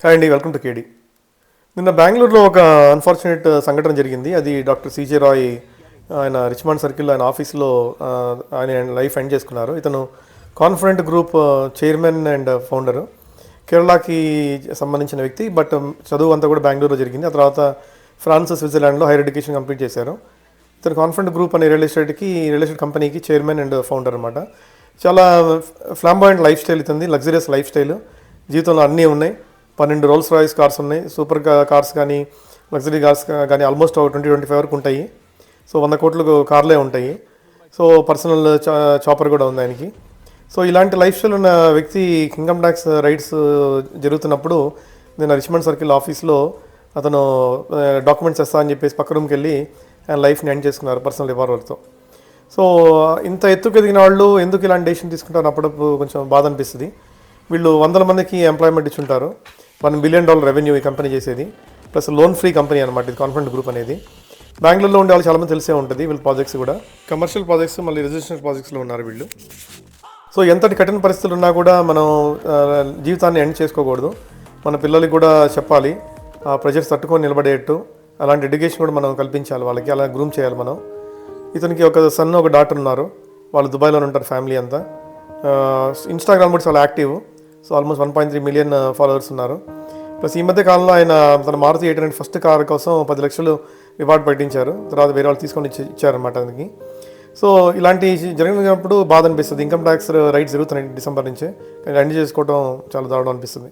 Hi అండి, welcome to కేడి. నిన్న బెంగళూరులో ఒక అన్ఫార్చునేట్ సంఘటన జరిగింది. అది డాక్టర్ సిజే రాయ్ ఆయన రిచ్మండ్ సర్కిల్ ఆయన ఆఫీస్లో ఆయన లైఫ్ ఎండ్ చేసుకున్నారు. ఇతను Confident Group chairman and founder, కేరళకి సంబంధించిన వ్యక్తి. బట్ చదువు అంతా కూడా బెంగళూరులో జరిగింది. ఆ తర్వాత ఫ్రాన్స్, స్విట్జర్లాండ్లో హైయర్ ఎడ్యుకేషన్ కంప్లీట్ చేశారు. ఇతను కాన్ఫిడెంట్ గ్రూప్ అనే రియల్ ఎస్టేట్ కంపెనీకి చైర్మన్ అండ్ ఫౌండర్ అనమాట. చాలా ఫ్లాంబాయింట్ లైఫ్ స్టైల్ ఇతుంది, లగ్జరియస్ లైఫ్ స్టైల్. జీవితంలో అన్నీ ఉన్నాయి. 12 రోల్స్ రాయిస్ కార్స్ ఉన్నాయి, సూపర్ కార్స్ కానీ లగ్జరీ కార్స్ కానీ ఆల్మోస్ట్ 20-25 వరకు ఉంటాయి. సో 100 కోట్లు కార్లే ఉంటాయి. సో పర్సనల్ చాపర్ కూడా ఉంది ఆయనకి. సో ఇలాంటి లైఫ్ స్టైల్ ఉన్న వ్యక్తి ఇన్కమ్ ట్యాక్స్ రైట్స్ జరుగుతున్నప్పుడు నేను రిచ్మండ్ సర్కిల్ ఆఫీస్లో అతను డాక్యుమెంట్స్ ఇస్తా అని చెప్పేసి పక్క రూమ్కి వెళ్ళి ఆయన లైఫ్ని ఎండ్ చేసుకున్నారు పర్సనల్ రివాల్వర్తో. సో ఇంత ఎత్తుకు ఎదిగిన వాళ్ళు ఎందుకు ఇలాంటి డెసిషన్ తీసుకుంటారు అప్పుడప్పుడు కొంచెం బాధ అనిపిస్తుంది. వీళ్ళు 100 మందికి ఎంప్లాయ్మెంట్ ఇచ్చుంటారు. $1 బిలియన్ రెవెన్యూ ఈ కంపెనీ చేసేది, ప్లస్ లోన్ ఫ్రీ కంపెనీ అనమాట ఇది కాన్ఫిడెంట్ గ్రూప్ అనేది. బెంగళూరులో ఉండే వాళ్ళు చాలామంది తెలిసే ఉంటుంది. వీళ్ళ ప్రాజెక్ట్స్ కూడా కమర్షియల్ ప్రాజెక్ట్స్, మళ్ళీ రెసిడెన్షియల్ ప్రాజెక్ట్స్లో ఉన్నారు వీళ్ళు. సో ఎంతటి కఠిన పరిస్థితులు ఉన్నా కూడా మనం జీవితాన్ని ఎండ్ చేసుకోకూడదు. మన పిల్లలకి కూడా చెప్పాలి, ఆ ప్రెజర్స్ తట్టుకొని నిలబడేట్టు అలాంటి ఎడ్యుకేషన్ కూడా మనం కల్పించాలి వాళ్ళకి, అలా గ్రూమ్ చేయాలి మనం. ఇతనికి ఒక సన్, ఒక డాటర్ ఉన్నారు. వాళ్ళు దుబాయ్లోనే ఉంటారు ఫ్యామిలీ అంతా. ఇన్స్టాగ్రామ్ కూడా చాలా active. So almost 1.3 million followers ఉన్నారు. ప్లస్ ఈ మధ్య కాలంలో ఆయన తన మారుతి 800 ఫస్ట్ కార్ కోసం 10 లక్షలు రివార్డ్ పెట్టించారు. తర్వాత వేరే వాళ్ళు తీసుకొని ఇచ్చారనమాట దానికి. సో ఇలాంటి జరిగినప్పుడు బాధ అనిపిస్తుంది. ఇన్కమ్ ట్యాక్స్ రైట్స్ జరుగుతున్నాయి డిసెంబర్ నుంచే, కానీ ఎండ్ చేసుకోవడం చాలా దారుణం అనిపిస్తుంది.